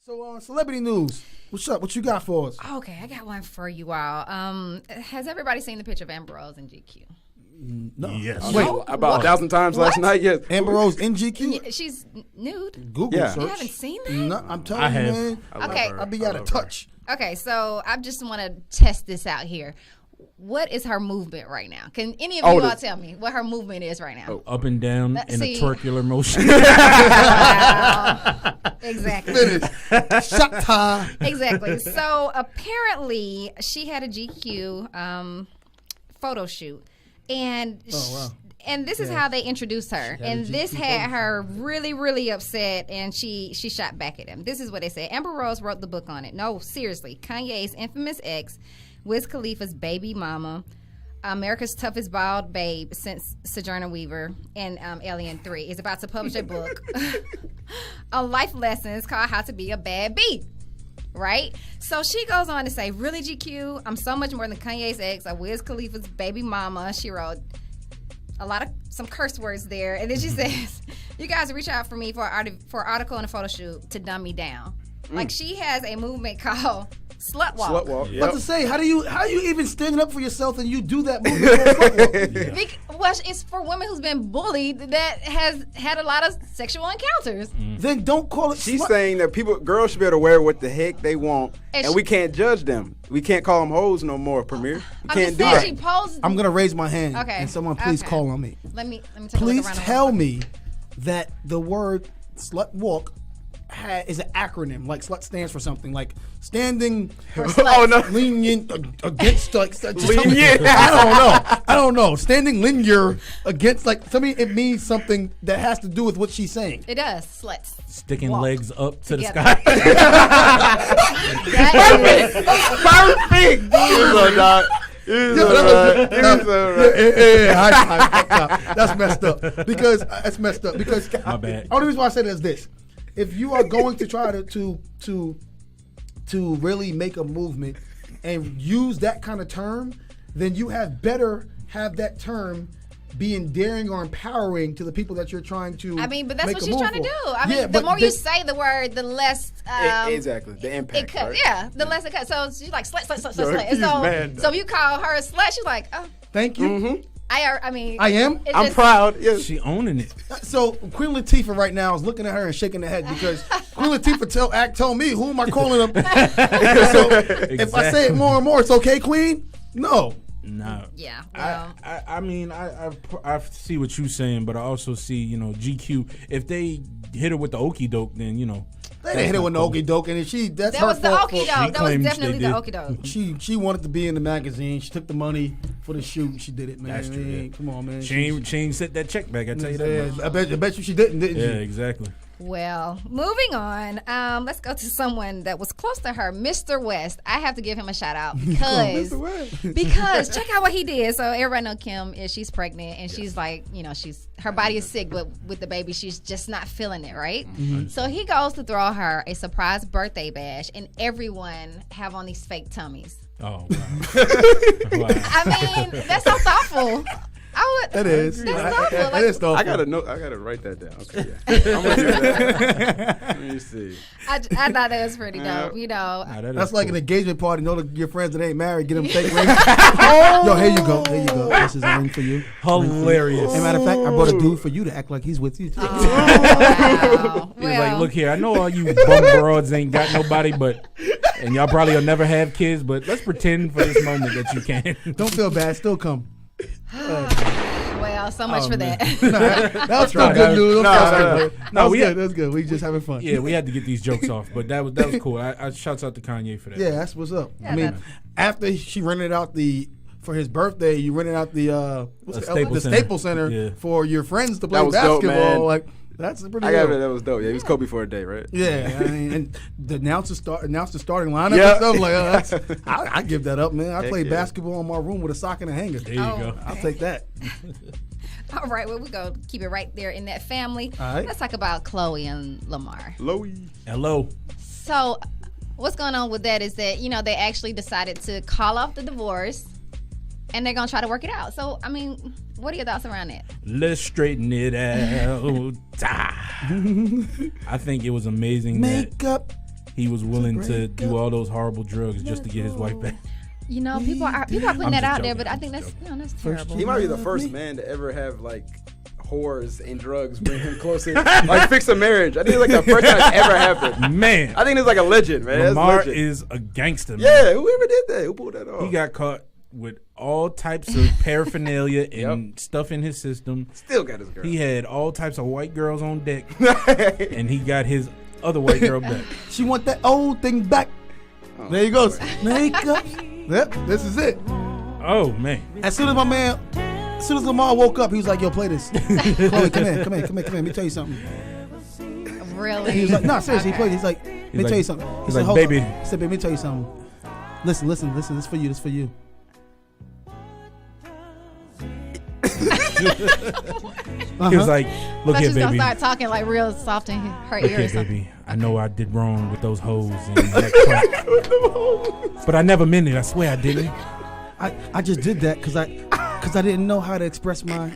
So, celebrity news. What's up? What you got for us? Okay, I got one for you all. Has everybody seen the picture of Amber Rose in GQ? No. Yes. Wait, about 1,000 times last night. Yes. Amber Rose in GQ? Yeah, she's nude. Google Yeah. search. You haven't seen that? No, I'm telling I you, have. man. Okay. I'll be out of touch. Okay, so I just want to test this out here. What is her movement right now? Can any of you all tell me what her movement is right now? Up and down in a circular motion. Wow. Exactly. Shut time. Exactly. So apparently she had a GQ photo shoot. And and this is how they introduced her. And this had her really, really upset, and she shot back at him. This is what they said. Amber Rose wrote the book on it. No, seriously. Kanye's infamous ex, Wiz Khalifa's baby mama, America's toughest bald babe since Sojourner Weaver and Alien 3 is about to publish a book on life lessons called How to Be a Bad Bee. Right? So she goes on to say, really, GQ, I'm so much more than Kanye's ex, I'm Wiz Khalifa's baby mama. She wrote some curse words there. And then she says, you guys reach out for me for an article and a photo shoot to dumb me down. Like, she has a movement called Slut Walk. Slut walk. What to say? How you even standing up for yourself and you do that movement? Well, it's for women who's been bullied that has had a lot of sexual encounters. Then don't call it. She's saying that girls should be able to wear what the heck they want, and we can't judge them. We can't call them hoes no more, Premier. We can't do that. She posed. I'm gonna raise my hand. Okay. And someone please call on me. Let me please tell me that the word slut walk is an acronym. Like slut stands for something. Like standing. Oh no. Lenient against like. Lenient. I don't know. Standing linear against like. Tell me it means something that has to do with what she's saying. It does. Sluts. Sticking walk legs up to together. the sky. Perfect. That's messed up. Because My bad. Only reason why I say that is this: if you are going to try to really make a movement and use that kind of term, then you better have that term be endearing or empowering to the people that you're trying to. I mean, but that's make what a she's move trying to for. do. I mean, the more you say the word, the less. Exactly. The impact. It cuts. Right? Yeah, the less it cuts. So she's like slut. No, And he's mad, so if you call her a slut, she's like, oh. Thank you. Mm-hmm. I mean. I am. I'm proud. Yes. She owning it. So Queen Latifah right now is looking at her and shaking her head because Queen Latifah told me, who am I calling them? So if I say it more and more, it's okay, Queen? No. No. Yeah. Well. I mean, I see what you're saying, but I also see, GQ. If they hit her with the okie doke, then They didn't hit her with the okie doke, and that's that her was the fault. okie doke. That was definitely the okie doke. She wanted to be in the magazine. She took the money for the shoot. And she did it, man. That's true, yeah. Come on, man. She ain't set that check back. I tell you that. Yeah, I bet you she didn't she? Yeah, exactly. Well, moving on. Let's go to someone that was close to her, Mr. West. I have to give him a shout out because check out what he did. So everybody know Kim she's pregnant and she's like, her body is sick, but with the baby, she's just not feeling it, right? Mm-hmm. So he goes to throw her a surprise birthday bash, and everyone have on these fake tummies. Oh, wow. Wow. I mean, that's so thoughtful. That is. That's thoughtful. That is thoughtful. I gotta write that down. Okay, yeah. I'm gonna do that. Let me see. I thought that was pretty dope. That's like cool. An engagement party. Know your friends that ain't married, get them fake rings. Yo, here you go. This is a ring for you. Hilarious. As a matter of fact, I brought a dude for you to act like he's with you too. Wow. He's like, look here, I know all you bum broads ain't got nobody, and y'all probably will never have kids, but let's pretend for this moment that you can. Don't feel bad. Still come. Well, so much for that. That was still good news. That's good. We just having fun. Yeah, we had to get these jokes off, but that was cool. I shouts out to Kanye for that. Yeah, that's what's up. Yeah, I mean, after she rented out for his birthday, you rented out the Staples Center for your friends to play basketball. Dope, man. Like that's pretty. That was dope. Yeah, he was Kobe for a day, right? Yeah, I mean, and the announcer announced the starting lineup and stuff. Like, I give that up, man. I played basketball in my room with a sock and a hanger. There you go. I'll take that. All right, well, we're going to keep it right there in that family. All right. Let's talk about Khloe and Lamar. Hello. So what's going on with that is that, they actually decided to call off the divorce, and they're going to try to work it out. So, I mean, what are your thoughts around that? Let's straighten it out. I think it was amazing Makeup. he was willing to do all those horrible drugs just to get his wife back. You know, people are putting that out there, but I think that's terrible. He might be the first man to ever have like whores and drugs bring him closer, like fix a marriage. I think it's like the first time it's ever happened. Man, I think it's like a legend, man. Lamar is a gangster, man. Yeah, whoever did that, who pulled that off? He got caught with all types of paraphernalia and stuff in his system. Still got his girl. He had all types of white girls on deck, and he got his other white girl back. She want that old thing back. There he goes. Makeup. Yep, this is it. Oh man! As soon as Lamar woke up, he was like, "Yo, play this." Khloe, come here. Let me tell you something. Really? He was like, "No, seriously." He played. He's like, "Let me tell you something." He's like, "Baby." He said, "Baby, let me tell you something. Listen. This is for you. This is for you." He was like, "Look here, she's baby. gonna start talking like real soft in her Look ear here, or something. baby. I know I did wrong with those hoes and that crack, but I never meant it. I swear I didn't." I just did that because I didn't know how to express my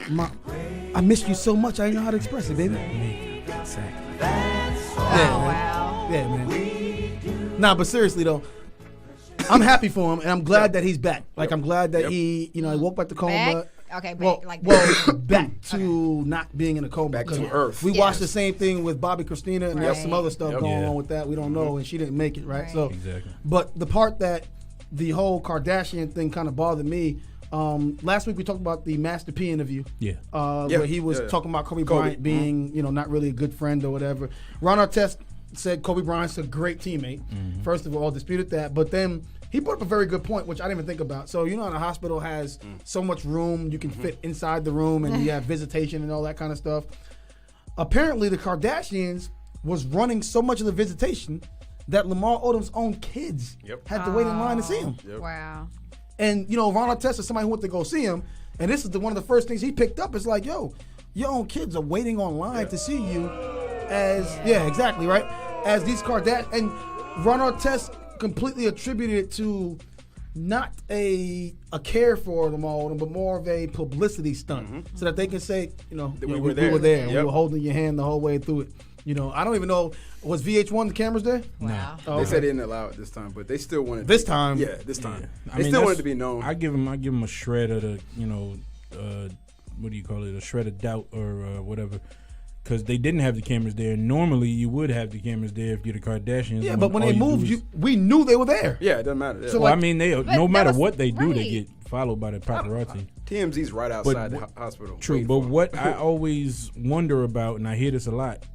I missed you so much. I didn't know how to express it, baby. Exactly. Wow. Yeah, man. Nah, but seriously though, I'm happy for him, and I'm glad that he's back. Like I'm glad that he, he woke back to coma. Back? Okay, back. Back to not being in a coma. Back to earth. We watched the same thing with Bobby Christina, and there's some other stuff going on with that. We don't know, and she didn't make it, right? So, exactly. But the part that the whole Kardashian thing kind of bothered me. Last week we talked about the Master P interview. Where he was talking about Kobe Bryant being, not really a good friend or whatever. Ron Artest said Kobe Bryant's a great teammate. First of all, disputed that, but then he brought up a very good point, which I didn't even think about. So, the hospital has so much room, you can fit inside the room, and you have visitation and all that kind of stuff. Apparently, the Kardashians was running so much of the visitation that Lamar Odom's own kids had to wait in line to see him. Wow. And, Ron Artest is somebody who went to go see him, and this is one of the first things he picked up. It's like, yo, your own kids are waiting online to see you as, exactly, right? As these Kardashians, and Ron Artest completely attributed it to not a care for Lamar Odom, but more of a publicity stunt, so that they can say, we were there. We were holding your hand the whole way through it. I don't even know, was VH1 the cameras there? Wow. No. They said they didn't allow it this time, but they still wanted this time. Yeah, this time. I They mean, still wanted to be known. I give him a shred of the, what do you call it? A shred of doubt or whatever. Because they didn't have the cameras there. Normally, you would have the cameras there if you're the Kardashians. Yeah, but when they moved, we knew they were there. Yeah, it doesn't matter. Yeah. So, Well, I mean, no matter what they do, right. they get followed by the paparazzi. TMZ's right outside the hospital. True, but what I always wonder about, and I hear this a lot,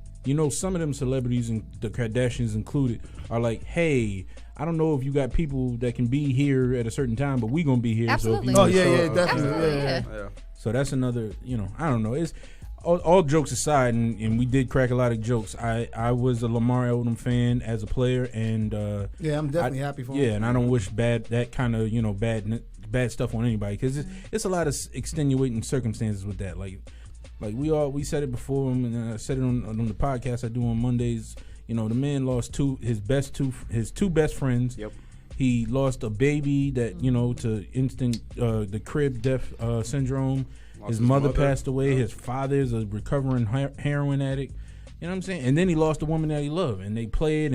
some of them celebrities, and the Kardashians included, are like, hey, I don't know if you got people that can be here at a certain time, but we gonna be here. Absolutely. So Definitely. Absolutely, Yeah. So that's another, I don't know. It's all jokes aside, and we did crack a lot of jokes. I was a Lamar Odom fan as a player, and I'm definitely happy for him. Yeah, and I don't wish that kind of bad stuff on anybody, because it's a lot of extenuating circumstances with that. Like we said it before, and I said it on the podcast I do on Mondays. The man lost his two best friends. Yep. He lost a baby that to instant the crib death syndrome. His mother passed away. His father's a recovering heroin addict. You know what I'm saying? And then he lost a woman that he loved, and they played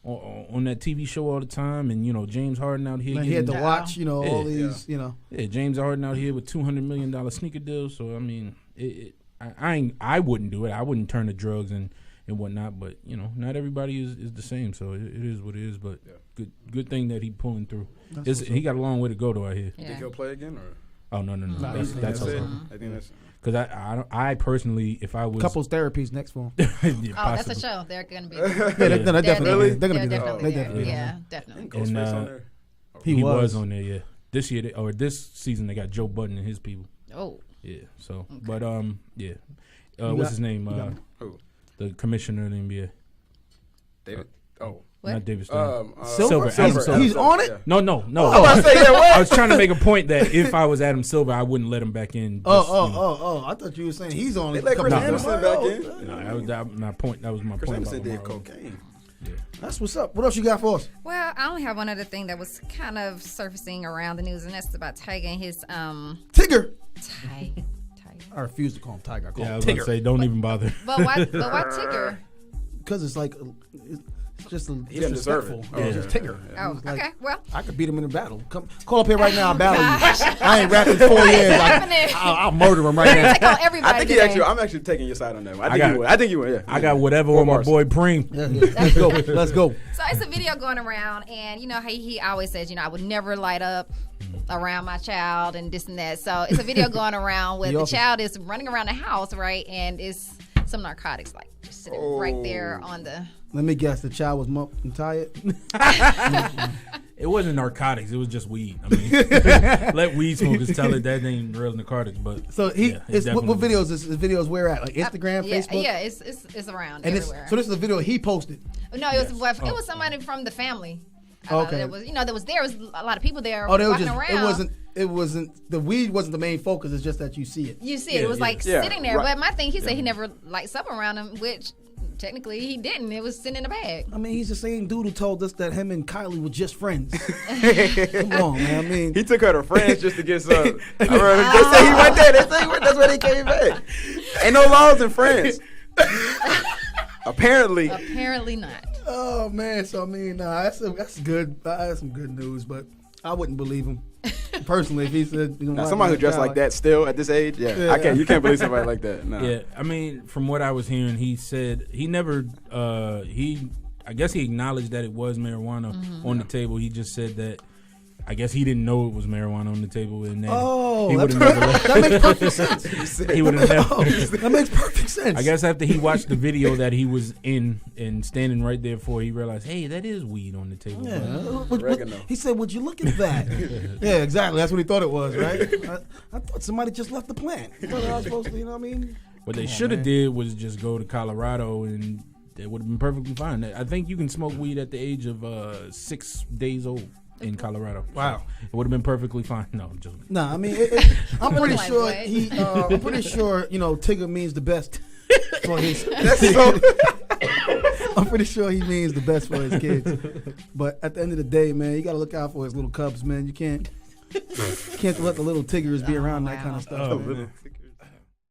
on that TV show all the time. And James Harden out here. He had to watch, all these, Yeah, James Harden out here with $200 million sneaker deals. So I mean, I wouldn't do it. I wouldn't turn to drugs and whatnot. But not everybody is the same. So it is what it is. But good thing that he pulling through. He got a long way to go though out here. Yeah. Think he'll play again, or? Oh no. That's it. okay. I think that's. Because I personally, if I was couples therapies next for him. That's a show. They're going to be. They're definitely They're going to be definitely there. there. Yeah, definitely. Ghostface on there? He was on there. Yeah, this year this season they got Joe Budden and his people. Oh. Yeah. So, but yeah. What's his name? Who? The commissioner of the NBA. David. Oh. What? Not David Stern. Silver. Adam Silver. He's on it? Yeah. No. I was about to say, I was trying to make a point that if I was Adam Silver, I wouldn't let him back in. I thought you were saying he's on it. They let Chris Anderson back in. No, that was my point. That was my Chris point. Anderson did about cocaine. Yeah. That's what's up. What else you got for us? Well, I only have one other thing that was kind of surfacing around the news, and that's about Tiger and his Tigger. Tiger. I refuse to call him Tiger. I call Yeah, I him was going to Tigger. say, don't even bother. But why Tigger? Because it's like He didn't deserve it. Just Tigger. Oh, okay. Well, I could beat him in a battle. Call up here right now and battle you. I ain't rapping 4 years. I'll murder him right now. take on everybody. I think I'm actually taking your side on that one. I think you would. Yeah. I got whatever on my boy Preem. Let's go. So it's a video going around, and you know how he always says, I would never light up around my child and this and that. So it's a video going around where the child is running around the house, right, and it's some narcotics like just sitting right there on the. Let me guess, the child was mumped and tired. It wasn't narcotics; it was just weed. I mean, let weed smokers tell it that ain't real narcotics. But so what videos is videos where at? Like Instagram, Facebook? Yeah, it's around and everywhere. So this is a video he posted. No, it was somebody from the family. Okay. There was a lot of people there walking around. It wasn't the weed wasn't the main focus. It's just that you see it. You see it. It was sitting there. Right. But my thing, he said he never lights up around him, which technically he didn't. It was sitting in a bag. I mean, he's the same dude who told us that him and Kylie were just friends. Come on, man. I mean, he took her to France just to get some. They say he went there. That's where they came back. Ain't no laws in France. Apparently not. Oh man, so I mean, that's good. That's some good news, but I wouldn't believe him personally if he said. Somebody who dressed like that still at this age, you can't believe somebody like that. No. Yeah, I mean, from what I was hearing, he said he never. I guess he acknowledged that it was marijuana on the table. He just said that. I guess he didn't know it was marijuana on the table, and then he would have never. That makes perfect sense. He would have never. That makes perfect sense. I guess after he watched the video that he was in and standing right there for, he realized, hey, that is weed on the table. Yeah. He said, "Would you look at that?" Yeah, exactly. That's what he thought it was, right? I thought somebody just left the plant. I thought I was supposed to, you know what I mean? What they should have did was just go to Colorado, and it would have been perfectly fine. I think you can smoke weed at the age of 6 days old. In Colorado. Wow. It would have been perfectly fine. No, I'm joking. No, I mean, I'm pretty sure I'm pretty sure, Tigger means the best for his. I'm pretty sure he means the best for his kids. But at the end of the day, man, you got to look out for his little cubs, man. You can't let the little Tiggers be around that kind of stuff.